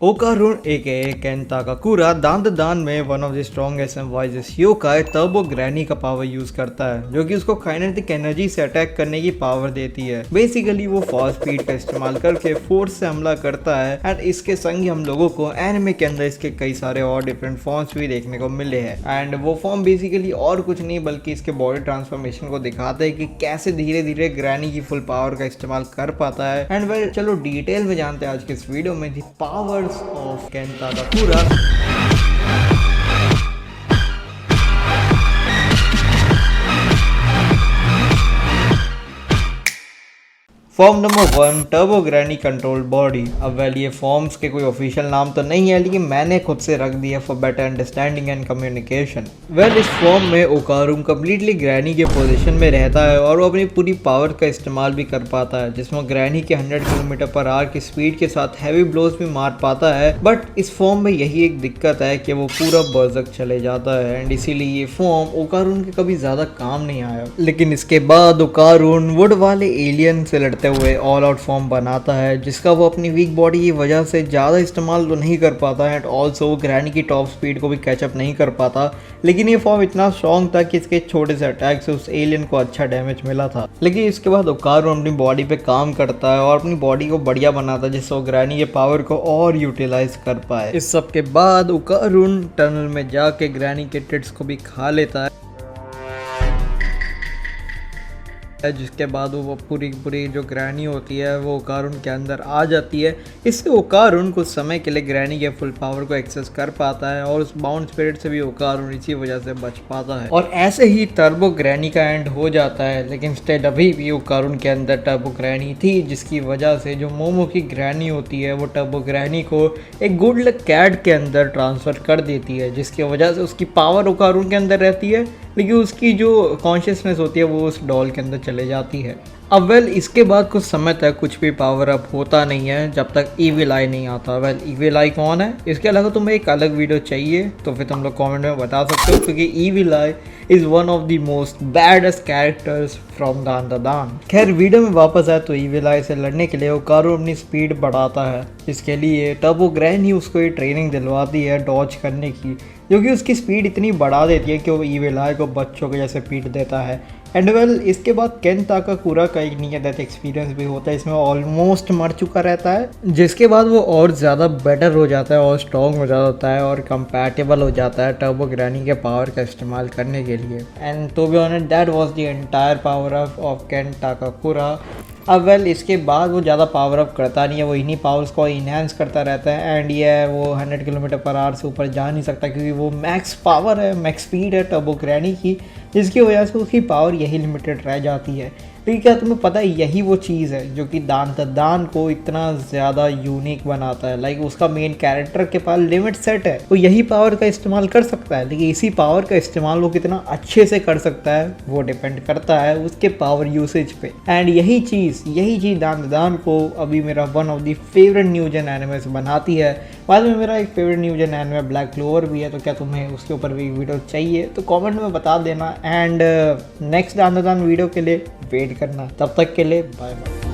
ओकारुन एके केन ताकाकुरा दांत दान में one of the strongest and wisest yokai turbo granny का पावर यूज करता है जो कि उसको काइनेटिक एनर्जी से अटैक करने की पावर देती है। बेसिकली वो फास्ट स्पीड का इस्तेमाल करके फोर्स से हमला करता है एंड इसके संग ही हम लोगों को एनिमे के अंदर इसके कई सारे और डिफरेंट फॉर्म्स भी देखने को मिले हैं एंड वो फॉर्म बेसिकली और कुछ नहीं बल्कि इसके बॉडी ट्रांसफॉर्मेशन को दिखाता है कि कैसे धीरे धीरे ग्रैनी की फुल पावर का इस्तेमाल कर पाता है। एंड वेल चलो डिटेल में जानते हैं आज के इस वीडियो में the power of Ken Takakura। Form number 1 turbo granny control body. अब वेल ये फॉर्म्स के कोई ऑफिशियल नाम तो नहीं है लेकिन मैंने खुद से रख दिया for better understanding and communication. Well इस फॉर्म में ओकारुन कम्प्लीटली ग्रैनी के पोजीशन में रहता है और वो अपनी पूरी पावर का इस्तेमाल भी कर पाता है जिसमें ग्रैनी के 100 km/h की स्पीड के साथ हैवी ब्लोज भी मार पाता है। बट इस फॉर्म में यही एक दिक्कत है कि वो पूरा बर्जक चले जाता है एंड इसीलिए ये फॉर्म ओकारुन के कभी ज्यादा काम नहीं आया। लेकिन इसके बाद ओकारुन वुड वाले एलियन से लड़ते हुए ऑल आउट फॉर्म बनाता है जिसका वो अपनी वीक बॉडी की वजह से ज़्यादा इस्तेमाल तो नहीं कर पाता एंड ऑल्सो ग्रैनी की टॉप स्पीड को भी कैचअप नहीं कर पाता। लेकिन ये फॉर्म इतना स्ट्रॉन्ग था कि इसके छोटे से अटैक से उस एलियन को अच्छा डैमेज मिला था। लेकिन इसके बाद ओकारुन अपनी बॉडी पे काम करता है और अपनी बॉडी को बढ़िया बनाता है जिससे वो ग्रैनी के पावर को और यूटिलाइज कर पाए। इस सब के बाद ओकारुन टनल में जाके ग्रैनी के टिट्स को भी खा लेता है जिसके बाद वो पूरी जो ग्रैनी होती है वो ओकारुन के अंदर आ जाती है। इससे ओकारुन कुछ समय के लिए ग्रैनी के फुल पावर को एक्सेस कर पाता है और उस बाउंड स्पिरिट से भी ओकारुन इसी वजह से बच पाता है और ऐसे ही टर्बो ग्रैनी का एंड हो जाता है। लेकिन स्टिल अभी भी ओकारुन के अंदर टर्बो ग्रैनी थी जिसकी वजह से जो मोमो की ग्रैनी होती है वो टर्बो ग्रैनी को एक गुड लक कैट के अंदर ट्रांसफर कर देती है जिसकी वजह से उसकी पावर ओकारुन के अंदर रहती है लेकिन उसकी जो कॉन्शियसनेस होती है वो उस डॉल के अंदर चले जाती है। अब वेल इसके बाद कुछ समय तक कुछ भी पावर अप होता नहीं है जब तक इविल आई नहीं आता। वेल इविल आई कौन है, इसके अलावा तुम्हें एक अलग वीडियो चाहिए तो फिर तुम लोग कमेंट में बता सकते हो क्योंकि evil I is one of the most baddest characters from दान। खैर वीडियो में वापस आए तो इविल आई से लड़ने के लिए ओकारुन अपनी स्पीड बढ़ाता है। इसके लिए टर्बो ग्रैनी उसको ये ट्रेनिंग दिलवाती है डॉज करने की जो कि उसकी स्पीड इतनी बढ़ा देती है कि वो इविल आई को बच्चों के जैसे पीट देता है। एंड वेल इसके बाद केन ताकाकुरा का एक नियर डेथ एक्सपीरियंस भी होता है, इसमें ऑलमोस्ट मर चुका रहता है जिसके बाद वो और ज़्यादा बेटर हो जाता है और स्ट्रॉन्ग हो जाता है और कंपैटिबल हो जाता है टर्बो ग्रैनी के पावर का इस्तेमाल करने के लिए। And to be honest that was the entire power of Ken Takakura. अब वेल इसके बाद वो ज़्यादा पावर अप करता नहीं है, वो इन्हीं पावर्स को इन्हेंस करता रहता है एंड ये वो 100 km/h से ऊपर जा नहीं सकता क्योंकि वो मैक्स पावर है, मैक्स स्पीड है टर्बो ग्रैनी की जिसकी वजह से उसकी पावर यही लिमिटेड रह जाती है। लेकिन क्या तुम्हें पता है यही वो चीज़ है जो कि दान को इतना ज़्यादा यूनिक बनाता है। लाइक उसका मेन कैरेक्टर के पास लिमिट सेट है, वो यही पावर का इस्तेमाल कर सकता है लेकिन इसी पावर का इस्तेमाल वो कितना अच्छे से कर सकता है वो डिपेंड करता है उसके पावर यूसेज पे। एंड यही चीज़ दान को अभी मेरा one of the favourite new gen anime से बनाती है। बाद में मेरा एक favourite new gen anime black clover भी है, तो क्या तुम्हें उसके ऊपर भी वीडियो चाहिए तो कमेंट में बता देना एंड नेक्स्ट दान वीडियो के लिए वेट करना। तब तक के लिए बाय बाय।